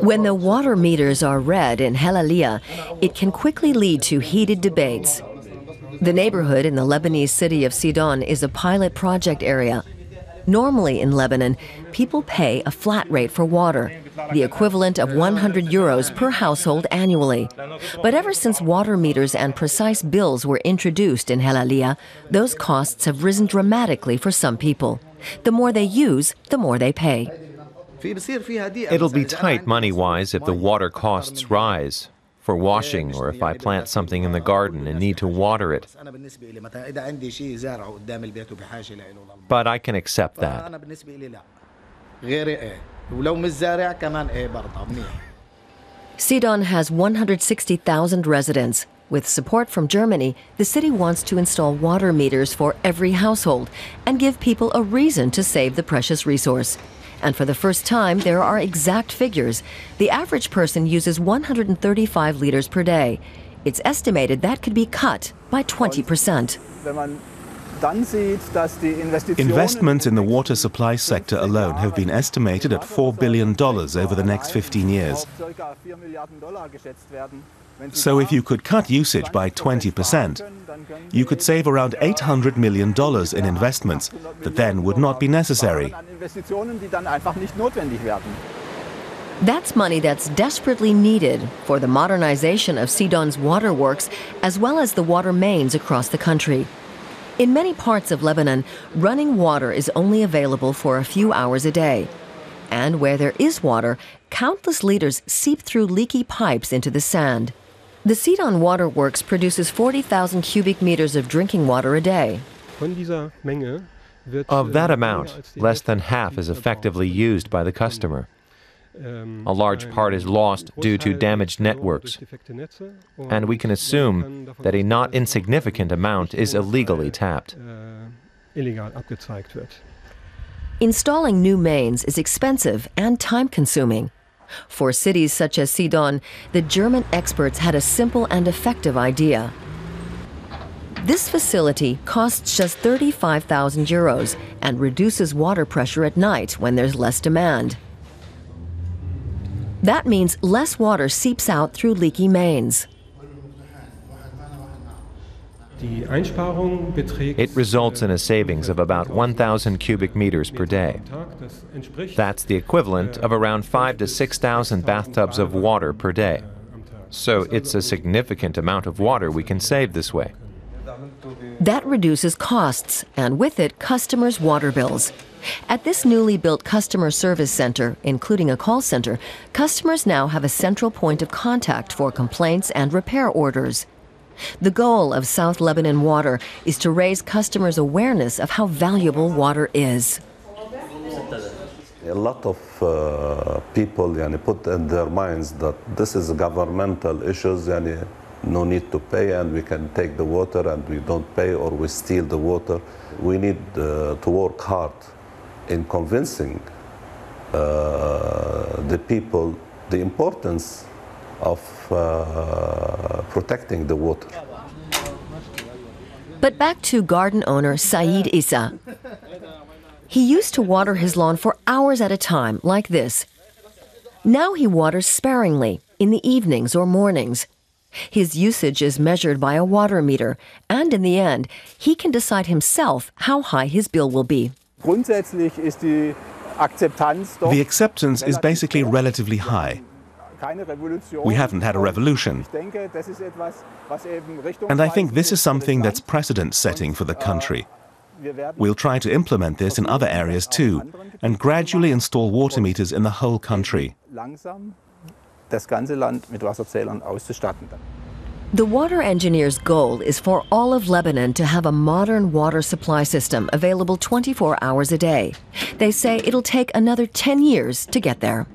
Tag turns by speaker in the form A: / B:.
A: When the water meters are read in Halalia, it can quickly lead to heated debates. The neighborhood in the Lebanese city of Sidon is a pilot project area. Normally in Lebanon, people pay a flat rate for water, the equivalent of 100 euros per household annually. But ever since water meters and precise bills were introduced in Halalia, those costs have risen dramatically for some people. The more they use, the more they pay.
B: It'll be tight money-wise if the water costs rise. For washing, or if I plant something in the garden and need to water it. But I can accept that.
A: Sidon has 160,000 residents. With support from Germany, the city wants to install water meters for every household and give people a reason to save the precious resource. And for the first time, there are exact figures. The average person uses 135 liters per day. It's estimated that could be cut by 20%.
C: Investments in the water supply sector alone have been estimated at $4 billion over the next 15 years. So if you could cut usage by 20%, you could save around $800 million in investments that then would not be necessary.
A: That's money that's desperately needed for the modernization of Sidon's waterworks as well as the water mains across the country. In many parts of Lebanon, running water is only available for a few hours a day. And where there is water, countless liters seep through leaky pipes into the sand. The Sidon Waterworks produces 40,000 cubic meters of drinking water a day.
B: Of that amount, less than half is effectively used by the customer. A large part is lost due to damaged networks, and we can assume that a not insignificant amount is illegally tapped.
A: Installing new mains is expensive and time-consuming. For cities such as Sidon, the German experts had a simple and effective idea. This facility costs just 35,000 euros and reduces water pressure at night when there's less demand. That means less water seeps out through leaky mains.
B: It results in a savings of about 1,000 cubic meters per day. That's the equivalent of around 5,000 to 6,000 bathtubs of water per day. So it's a significant amount of water we can save this way.
A: That reduces costs, and with it, customers' water bills. At this newly built customer service center, including a call center, customers now have a central point of contact for complaints and repair orders. The goal of South Lebanon Water is to raise customers' awareness of how valuable water is.
D: A lot of people put in their minds that this is governmental issues, no need to pay, and we can take the water and we don't pay or we steal the water. We need to work hard in convincing the people the importance of protecting the water.
A: But back to garden owner Saeed Issa. He used to water his lawn for hours at a time, like this. Now he waters sparingly, in the evenings or mornings. His usage is measured by a water meter, and in the end, he can decide himself how high his bill will be.
C: The acceptance is basically relatively high. We haven't had a revolution. And I think this is something that's precedent-setting for the country. We'll try to implement this in other areas too, and gradually install water meters in the whole country.
A: The water engineer's goal is for all of Lebanon to have a modern water supply system available 24 hours a day. They say it'll take another 10 years to get there.